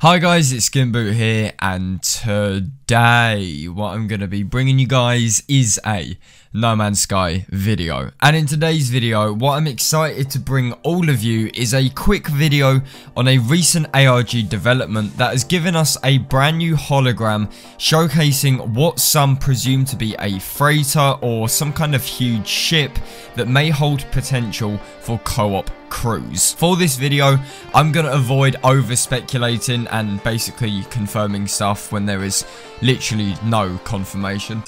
Hi guys, it's SkintBoot here, and today what I'm going to be bringing you guys is a No Man's Sky video. And in today's video, what I'm excited to bring all of you is a quick video on a recent ARG development that has given us a brand new hologram showcasing what some presume to be a freighter or some kind of huge ship that may hold potential for co-op crews. For this video, I'm going to avoid over speculating and basically confirming stuff when there is literally no confirmation.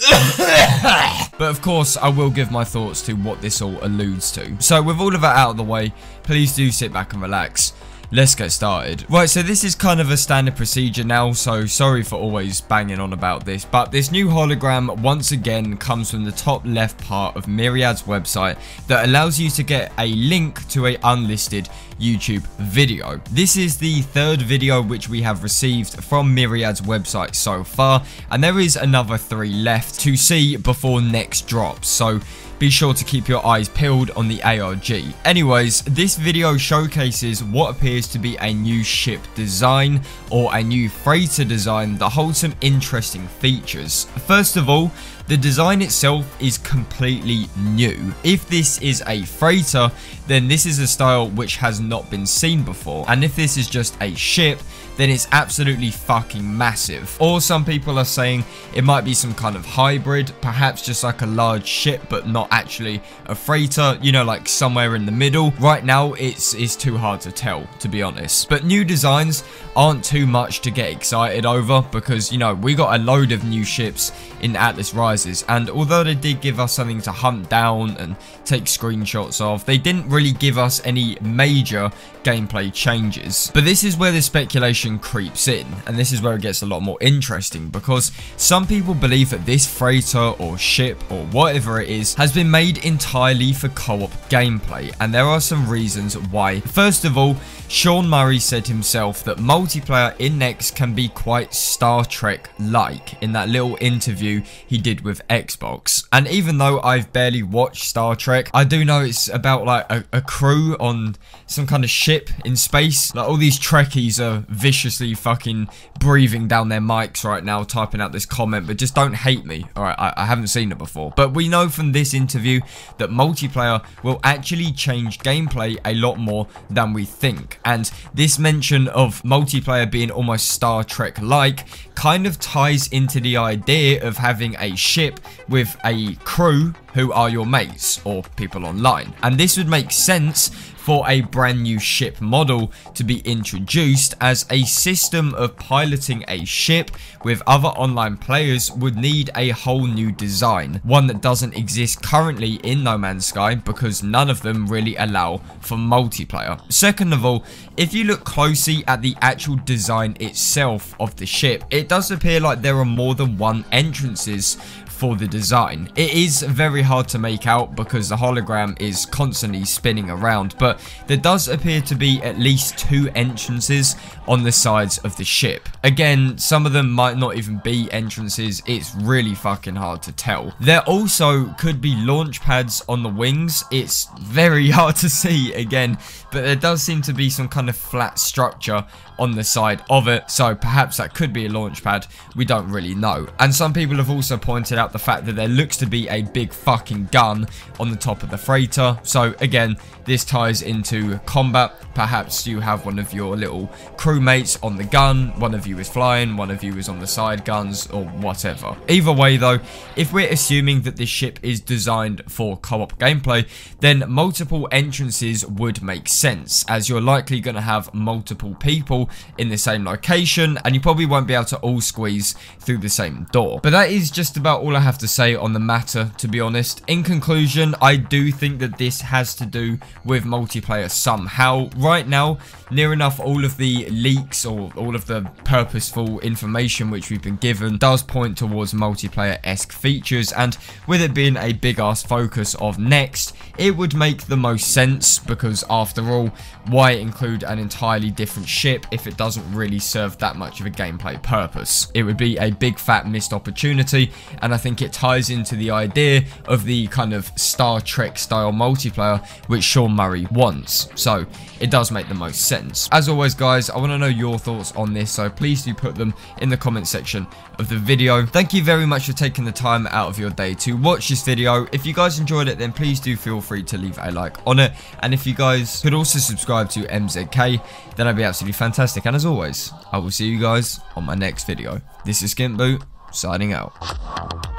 But of course, I will give my thoughts to what this all alludes to. So with all of that out of the way, please do sit back and relax. Let's get started. Right, so this is kind of a standard procedure now, so sorry for always banging on about this, but this new hologram once again comes from the top left part of Myriad's website that allows you to get a link to a unlisted YouTube video. This is the third video which we have received from Myriad's website so far, and there is another 3 left to see before next drops, so be sure to keep your eyes peeled on the ARG. Anyways, this video showcases what appears to be a new ship design or a new freighter design that holds some interesting features. First of all, the design itself is completely new. If this is a freighter, then this is a style which has not been seen before. And if this is just a ship, then it's absolutely fucking massive. Or some people are saying it might be some kind of hybrid, perhaps just like a large ship but not actually a freighter, you know, like somewhere in the middle. Right now it's too hard to tell, to be honest. But new designs aren't too much to get excited over because, you know, we got a load of new ships in Atlas Rises, and although they did give us something to hunt down and take screenshots of, they didn't really give us any major gameplay changes. But this is where the speculation creeps in, and this is where it gets a lot more interesting, because some people believe that this freighter or ship or whatever it is has been made entirely for co-op gameplay, and there are some reasons why. First of all, Sean Murray said himself that multiplayer in Next can be quite Star Trek-like in that little interview he did with Xbox. And even though I've barely watched Star Trek, I do know it's about like a crew on some kind of ship in space. Like all these Trekkies are viciously fucking breathing down their mics right now, typing out this comment, but just don't hate me. Alright, I haven't seen it before. But we know from this interview that multiplayer will actually change gameplay a lot more than we think. And this mention of multiplayer being almost Star Trek-like kind of ties into the idea of having a ship with a crew who are your mates or people online. And this would make sense for a brand new ship model to be introduced, as a system of piloting a ship with other online players would need a whole new design, one that doesn't exist currently in No Man's Sky because none of them really allow for multiplayer. Second of all, if you look closely at the actual design itself of the ship, it does appear like there are more than one entrances for the design. It is very hard to make out because the hologram is constantly spinning around, but there does appear to be at least 2 entrances on the sides of the ship. Again, some of them might not even be entrances, it's really fucking hard to tell. There also could be launch pads on the wings. It's very hard to see again, but there does seem to be some kind of flat structure on the side of it, so perhaps that could be a launch pad, we don't really know. And some people have also pointed out the fact that there looks to be a big fucking gun on the top of the freighter, so again, this ties into combat. Perhaps you have one of your little crewmates on the gun, one of you is flying, one of you is on the side guns, or whatever. Either way though, if we're assuming that this ship is designed for co-op gameplay, then multiple entrances would make sense, as you're likely going to have multiple people in the same location, and you probably won't be able to all squeeze through the same door. But that is just about all I have to say on the matter, to be honest. In conclusion, I do think that this has to do with multiplayer somehow. Right now, near enough all of the leaks or all of the purposeful information which we've been given does point towards multiplayer-esque features, and with it being a big ass focus of Next, it would make the most sense, because after all, why include an entirely different ship if it doesn't really serve that much of a gameplay purpose? It would be a big fat missed opportunity, and I think think it ties into the idea of the kind of Star Trek style multiplayer which Sean Murray wants. So it does make the most sense. As always guys, I want to know your thoughts on this, so please do put them in the comment section of the video. Thank you very much for taking the time out of your day to watch this video. If you guys enjoyed it, then please do feel free to leave a like on it, and if you guys could also subscribe to MZK, then that'd be absolutely fantastic. And as always, I will see you guys on my next video. This is SkintBoot signing out.